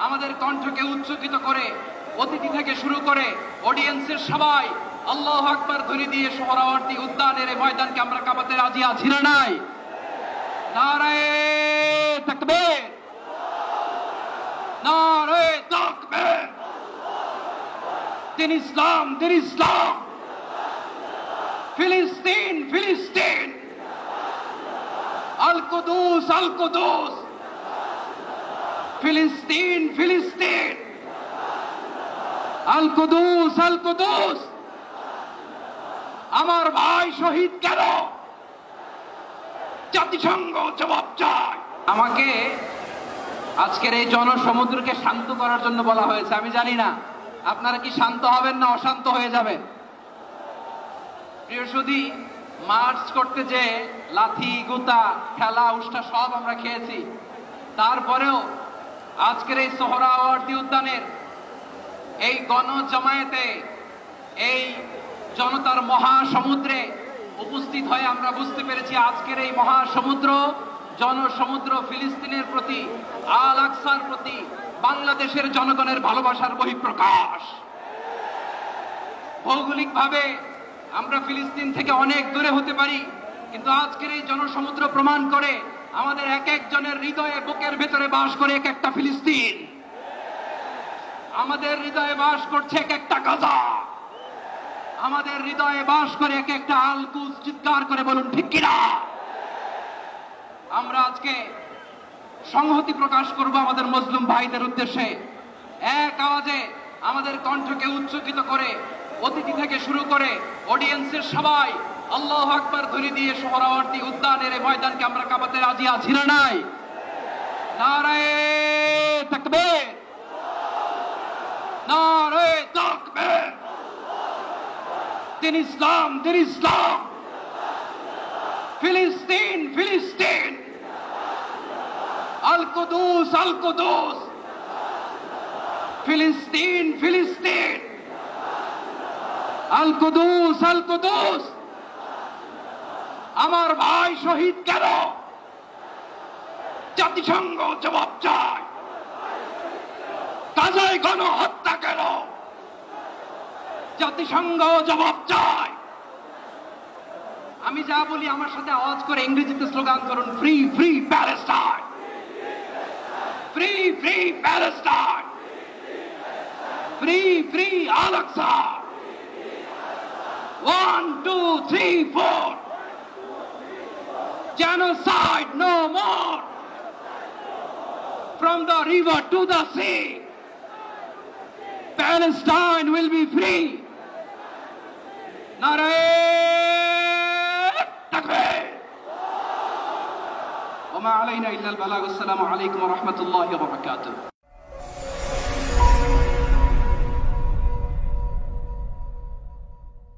আমাদের কণ্ঠকে উচ্চকিত করে অতিথি থেকে শুরু করে অডিয়েন্সের সবাই আল্লাহু আকবার ধ্বনি দিয়ে সোহরাওয়ার্দী উদ্যানের এই ময়দানকে আমরা কাঁপাতে রাজি আছি না নাই? নারায়ে তাকবীর, নারায়ে তাকবীর। দিন ইসলাম, দিন ইসলাম। ফিলিস্তিন, ফিলিস্তিন। আল কুদুস, আল কুদুস। ফিলিস্তিন, ফিলিস্তিন। আল কুদুস, আল কুদুস। আমার ভাই শহীদ কেন? জাতিসংঘ জবাব চায়। আমাকে আজকের এই জনসমুদ্রকে শান্ত করার জন্য বলা হয়েছে। আমি জানি না আপনারা কি শান্ত হবেন না অশান্ত হয়ে যাবেন। প্রিয় সুধী, মার্চ করতে যে লাথি গুতা খেলা উষ্টা সব আমরা খেয়েছি, তারপরেও আজকের এই সোহরাওয়ার্দী উদ্যানের এই গণজমায়েতে এই জনতার মহাসমুদ্রে উপস্থিত হয়ে আমরা বুঝতে পেরেছি আজকের এই মহাসমুদ্র জনসমুদ্র ফিলিস্তিনের প্রতি, আল আকসার প্রতি বাংলাদেশের জনগণের ভালোবাসার বহিঃপ্রকাশ। ভৌগোলিকভাবে আমরা ফিলিস্তিন থেকে অনেক দূরে হতে পারি, কিন্তু আজকের এই জনসমুদ্র প্রমাণ করে আমাদের এক একজনের হৃদয়ে বুকের ভেতরে বাস করে এক একটা ফিলিস্তিন। আমাদের হৃদয়ে বাস করছে এক একটা গাজা। আমাদের হৃদয়ে বাস করে এক একটা আল কুদস। চিৎকার করে বলুন ঠিক কিনা? আমরা আজকে সংহতি প্রকাশ করব আমাদের মুসলিম ভাইদের উদ্দেশ্যে। এক আওয়াজে আমাদের কণ্ঠকে উচ্চকিত করে অতিথি থেকে শুরু করে অডিয়েন্সের সবাই আল্লাহু আকবার ধ্বনি দিয়ে সোহরাওয়ার্দী উদ্যানের এই ময়দানকে আমরা কাঁপাতে রাজি আছি না নাই? নারায়ে তাকবীর, নারায়ে তাকবীর। দিন ইসলাম, দিন ইসলাম। ফিলিস্তিন, ফিলিস্তিন। আল কুদুস, আল কুদুস। ফিলিস্তিন, ফিলিস্তিন। আল কুদুস, আল কুদুস। আমার ভাই শহীদ কেন? জাতিসংঘ জবাব চায়। গাজায় গণহত্যা কেন? জাতিসংঘ জবাব চায়। আমি যা বলি আমার সাথে আওয়াজ করে ইংরেজিতে স্লোগান করুন, free free Palestine, free free Palestine, free free Al Aqsa. 1 2 3 4 Genocide no more. From the river to the sea, Palestine will be free. Naraye takbir. Wa ma alayna illa al balagh. Assalamu alaykum wa rahmatullahi wa barakatuh.